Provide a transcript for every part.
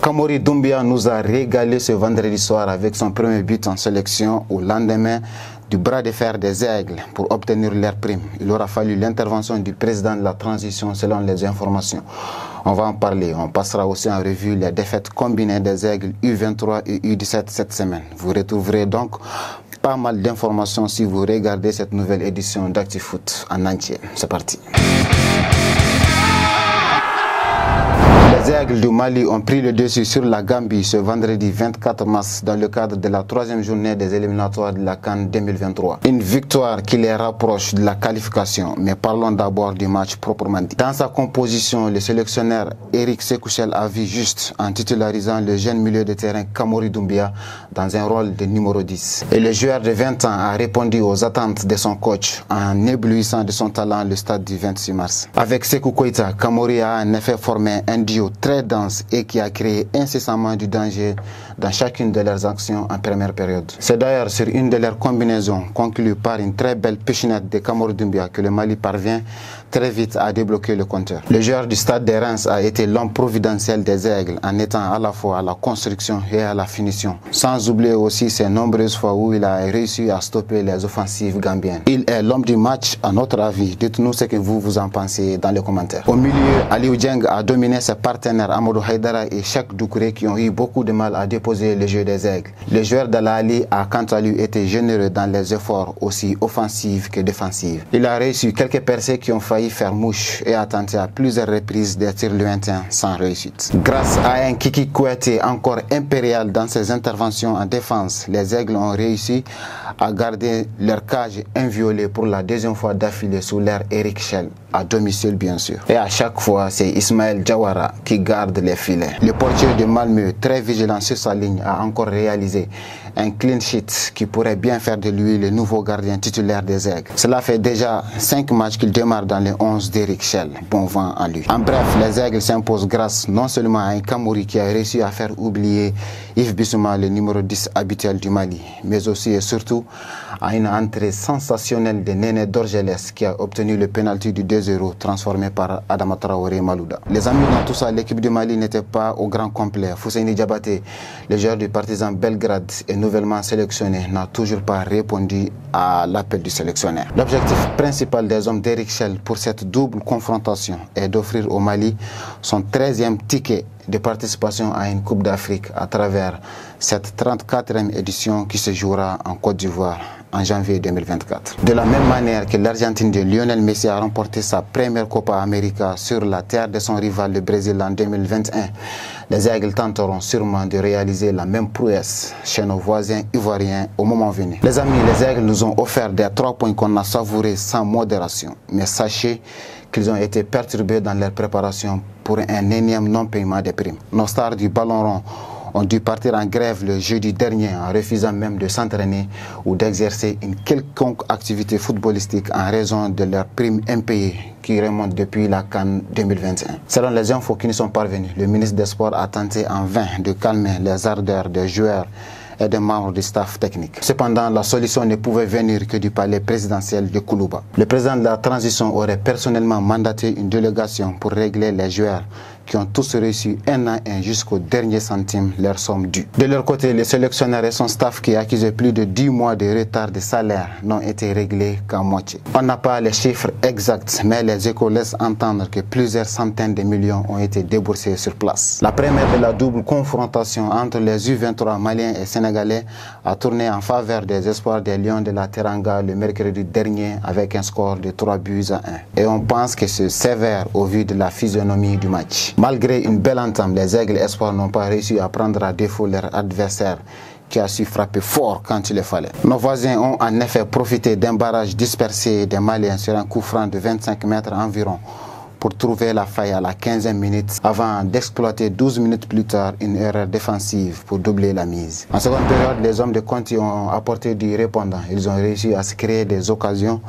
Kamori Doumbia nous a régalé ce vendredi soir avec son premier but en sélection au lendemain du bras de fer des Aigles pour obtenir leur prime. Il aura fallu l'intervention du président de la transition selon les informations. On va en parler. On passera aussi en revue les défaites combinées des Aigles U23 et U17 cette semaine. Vous retrouverez donc pas mal d'informations si vous regardez cette nouvelle édition d'ActuFoot en entier. C'est parti. Les Aigles du Mali ont pris le dessus sur la Gambie ce vendredi 24 mars dans le cadre de la troisième journée des éliminatoires de la CAN 2023. Une victoire qui les rapproche de la qualification, mais parlons d'abord du match proprement dit. Dans sa composition, le sélectionneur Eric Sekouchel a vu juste en titularisant le jeune milieu de terrain Kamori Doumbia dans un rôle de numéro 10. Et le joueur de 20 ans a répondu aux attentes de son coach en éblouissant de son talent le stade du 26 mars. Avec Sekou Koita, Kamori a en effet formé un duo très dense et qui a créé incessamment du danger dans chacune de leurs actions en première période. C'est d'ailleurs sur une de leurs combinaisons conclue par une très belle pichenette de Kamori Doumbia que le Mali parvient très vite à débloquer le compteur. Le joueur du stade de Reims a été l'homme providentiel des Aigles en étant à la fois à la construction et à la finition. Sans oublier aussi ces nombreuses fois où il a réussi à stopper les offensives gambiennes. Il est l'homme du match à notre avis. Dites-nous ce que vous en pensez dans les commentaires. Au milieu, Aliou Dieng a dominé ses partenaires Amadou Haïdara et Cheikh Doucouré qui ont eu beaucoup de mal à déposer le jeu des Aigles. Le joueur d'Al-Ali a quant à lui été généreux dans les efforts aussi offensifs que défensifs. Il a réussi quelques percées qui ont failli faire mouche et a tenté à plusieurs reprises des tirs lointains sans réussite. Grâce à un Kiki Kouyaté encore impérial dans ses interventions en défense, les Aigles ont réussi à garder leur cage inviolée pour la deuxième fois d'affilée sous l'ère Eric Schell, à domicile bien sûr. Et à chaque fois, c'est Ismaël Diawara qui garde les filets. Le portier de Malmö, très vigilant sur sa ligne, a encore réalisé un clean sheet qui pourrait bien faire de lui le nouveau gardien titulaire des Aigles. Cela fait déjà 5 matchs qu'il démarre dans les 11 d'Eric Schell. Bon vent à lui. En bref, les Aigles s'imposent grâce non seulement à un Kamori qui a réussi à faire oublier Yves Bissouma, le numéro 10 habituel du Mali, mais aussi et surtout à une entrée sensationnelle de Néné Dorgelès qui a obtenu le penalty du 2-0 transformé par Adama Traoré Malouda. Les amis, dans tout ça, l'équipe du Mali n'était pas au grand complet. Fousseini Diabaté, le joueur du Partizan Belgrade et nouvellement sélectionné, n'a toujours pas répondu à l'appel du sélectionneur. L'objectif principal des hommes d'Eric Schell pour cette double confrontation est d'offrir au Mali son 13e ticket de participation à une Coupe d'Afrique à travers cette 34e édition qui se jouera en Côte d'Ivoire en janvier 2024. De la même manière que l'Argentine de Lionel Messi a remporté sa première Copa América sur la terre de son rival le Brésil en 2021, les Aigles tenteront sûrement de réaliser la même prouesse chez nos voisins ivoiriens au moment venu. Les amis, les Aigles nous ont offert des 3 points qu'on a savourés sans modération, mais sachez qu'ils ont été perturbés dans leur préparation pour un énième non-paiement des primes. Nos stars du ballon rond ont dû partir en grève le jeudi dernier en refusant même de s'entraîner ou d'exercer une quelconque activité footballistique en raison de leurs primes impayées qui remontent depuis la CAN 2021. Selon les infos qui nous sont parvenues, le ministre des Sports a tenté en vain de calmer les ardeurs des joueurs et des membres du staff technique. Cependant, la solution ne pouvait venir que du palais présidentiel de Koulouba. Le président de la transition aurait personnellement mandaté une délégation pour régler les joueurs qui ont tous reçu un à un jusqu'au dernier centime leur somme due. De leur côté, le sélectionneur et son staff qui accusaient plus de 10 mois de retard de salaire n'ont été réglés qu'à moitié. On n'a pas les chiffres exacts, mais les échos laissent entendre que plusieurs centaines de millions ont été déboursés sur place. La première de la double confrontation entre les U23 maliens et sénégalais a tourné en faveur des espoirs des Lions de la Teranga le mercredi dernier avec un score de 3-1. Et on pense que c'est sévère au vu de la physionomie du match. Malgré une belle entame, les Aigles espoirs n'ont pas réussi à prendre à défaut leur adversaire qui a su frapper fort quand il le fallait. Nos voisins ont en effet profité d'un barrage dispersé des Maliens sur un coup franc de 25 mètres environ pour trouver la faille à la 15e minute avant d'exploiter 12 minutes plus tard une erreur défensive pour doubler la mise. En seconde période, les hommes de Conti ont apporté du répondant. Ils ont réussi à se créer des occasions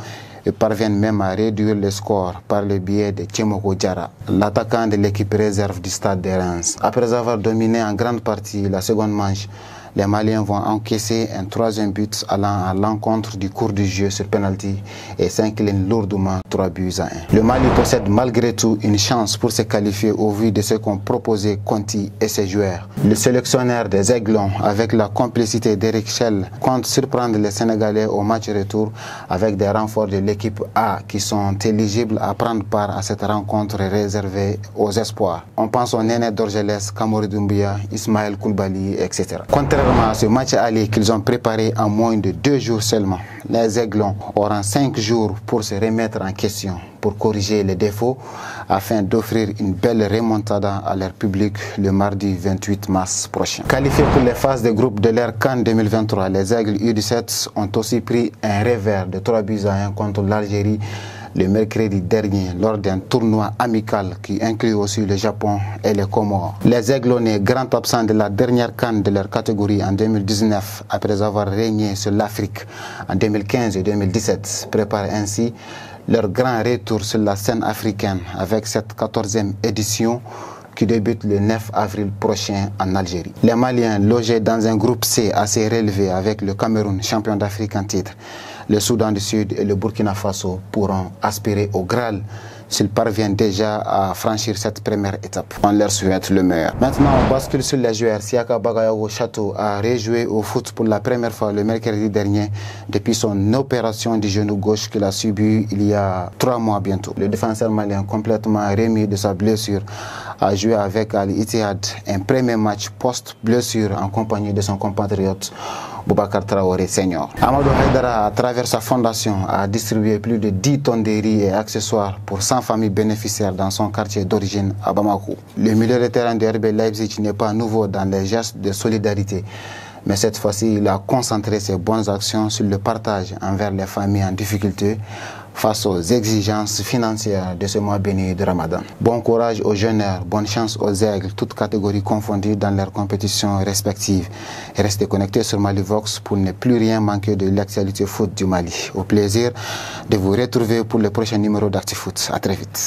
et parviennent même à réduire le score par le biais de Tchemoko Diarra, l'attaquant de l'équipe réserve du stade de Reims. Après avoir dominé en grande partie la seconde manche, Les Maliens vont encaisser un troisième but allant à l'encontre du cours du jeu sur penalty et s'inclinent lourdement 3-1. Le Mali possède malgré tout une chance pour se qualifier au vu de ce qu'ont proposé Conti et ses joueurs. Le sélectionneur des Aiglons, avec la complicité d'Eric Schell, compte surprendre les Sénégalais au match retour avec des renforts de l'équipe A qui sont éligibles à prendre part à cette rencontre réservée aux espoirs. On pense aux Néné Dorgelès, Kamori Doumbia, Ismaël Koulibaly, etc. Contrairement à ce match aller qu'ils ont préparé en moins de 2 jours seulement, les Aiglons auront 5 jours pour se remettre en question, pour corriger les défauts afin d'offrir une belle remontada à leur public le mardi 28 mars prochain. Qualifiés pour les phases de groupe de l'Air CAN 2023, les Aigles U17 ont aussi pris un revers de 3-1 contre l'Algérie le mercredi dernier lors d'un tournoi amical qui inclut aussi le Japon et les Comores. Les Aiglonnais, grands absents de la dernière CAN de leur catégorie en 2019 après avoir régné sur l'Afrique en 2015 et 2017, préparent ainsi leur grand retour sur la scène africaine avec cette 14e édition qui débute le 9 avril prochain en Algérie. Les Maliens, logés dans un groupe C assez relevé avec le Cameroun, champion d'Afrique en titre, le Soudan du Sud et le Burkina Faso pourront aspirer au Graal s'ils parviennent déjà à franchir cette première étape. On leur souhaite le meilleur. Maintenant, on bascule sur les joueurs. Siaka Bagayoko Château a rejoué au foot pour la première fois le mercredi dernier depuis son opération du genou gauche qu'il a subie il y a 3 mois bientôt. Le défenseur malien, complètement remis de sa blessure, a joué avec Al Ittihad un premier match post-blessure en compagnie de son compatriote Boubacar Traoré Senior. Amadou Haïdara, à travers sa fondation, a distribué plus de 10 tonnes de riz et accessoires pour 100 familles bénéficiaires dans son quartier d'origine à Bamako. Le milieu de terrain de RB Leipzig n'est pas nouveau dans les gestes de solidarité, mais cette fois-ci, il a concentré ses bonnes actions sur le partage envers les familles en difficulté face aux exigences financières de ce mois béni de Ramadan. Bon courage aux jeûneurs, bonne chance aux aigles, toutes catégories confondues dans leurs compétitions respectives. Restez connectés sur Malivox pour ne plus rien manquer de l'actualité foot du Mali. Au plaisir de vous retrouver pour le prochain numéro d'ActiFoot. À très vite.